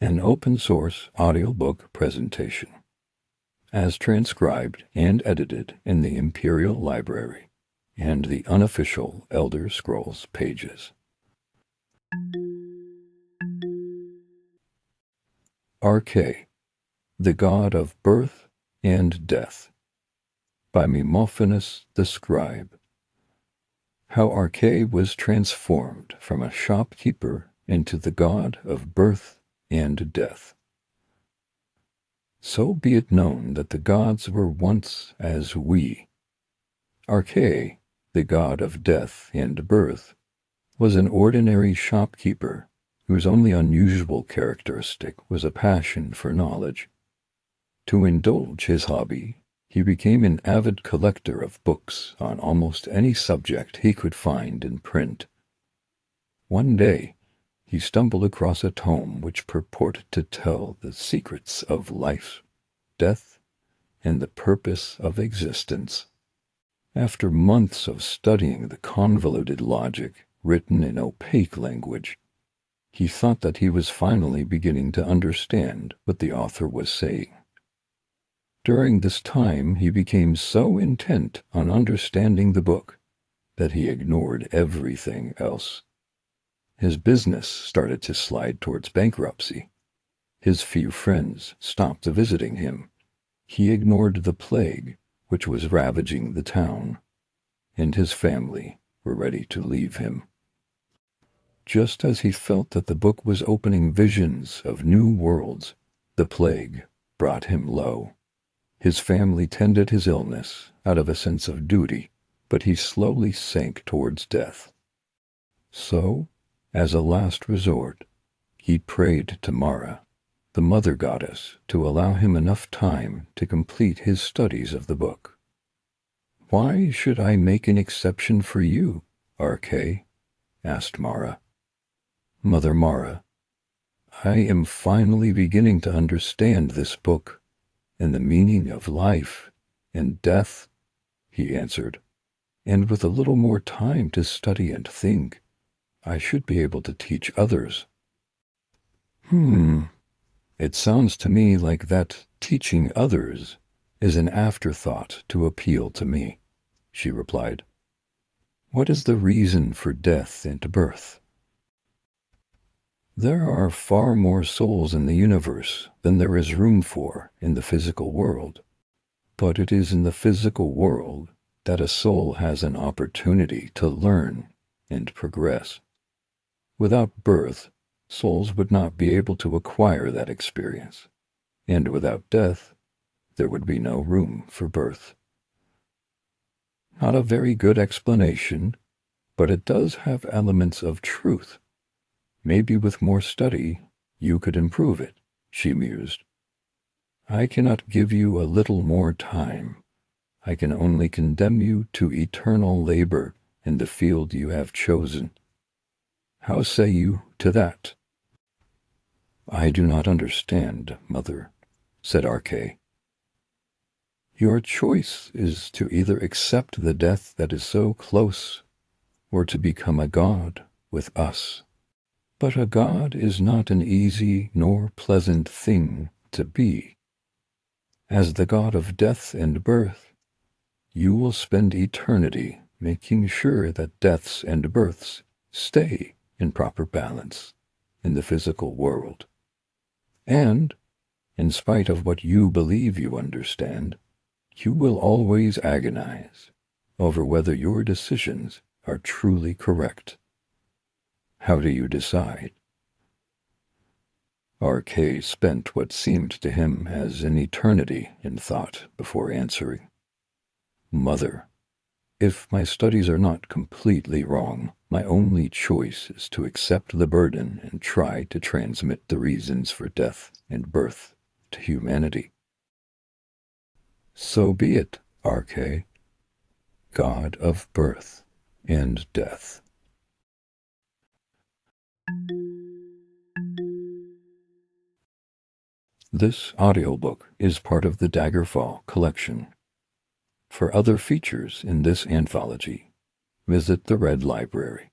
an open-source audiobook presentation, as transcribed and edited in the Imperial Library and the Unofficial Elder Scrolls Pages. Ark'ay, the God of Birth and Death, by Mymophonus the Scribe. How Ark'ay was transformed from a shopkeeper into the god of birth and death. So be it known that the gods were once as we. Ark'ay, the god of death and birth, was an ordinary shopkeeper whose only unusual characteristic was a passion for knowledge. To indulge his hobby, he became an avid collector of books on almost any subject he could find in print. One day, he stumbled across a tome which purported to tell the secrets of life, death, and the purpose of existence. After months of studying the convoluted logic written in opaque language, he thought that he was finally beginning to understand what the author was saying. During this time, he became so intent on understanding the book that he ignored everything else. His business started to slide towards bankruptcy. His few friends stopped visiting him. He ignored the plague which was ravaging the town, and his family were ready to leave him. Just as he felt that the book was opening visions of new worlds, the plague brought him low. His family tended his illness out of a sense of duty, but he slowly sank towards death. So, as a last resort, he prayed to Mara, the mother goddess, to allow him enough time to complete his studies of the book. "Why should I make an exception for you, Ark'ay?" asked Mara. "Mother Mara, I am finally beginning to understand this book and the meaning of life and death," he answered, "and with a little more time to study and think, I should be able to teach others." It sounds to me like that teaching others is an afterthought to appeal to me," she replied. "What is the reason for death and birth?" There are far more souls in the universe than there is room for in the physical world, but it is in the physical world that a soul has an opportunity to learn and progress. Without birth, souls would not be able to acquire that experience, and without death, there would be no room for birth. Not a very good explanation, but it does have elements of truth. Maybe with more study, you could improve it, she mused. I cannot give you a little more time. I can only condemn you to eternal labor in the field you have chosen. How say you to that? I do not understand, Mother, said Ark'ay. Your choice is to either accept the death that is so close, or to become a god with us. But a god is not an easy nor pleasant thing to be. As the god of death and birth, you will spend eternity making sure that deaths and births stay in proper balance in the physical world. And, in spite of what you believe you understand, you will always agonize over whether your decisions are truly correct. How do you decide? Ark'ay spent what seemed to him as an eternity in thought before answering. Mother, if my studies are not completely wrong, my only choice is to accept the burden and try to transmit the reasons for death and birth to humanity. So be it, Ark'ay, god of birth and death. This audiobook is part of the Daggerfall collection. For other features in this anthology, visit the Red Library.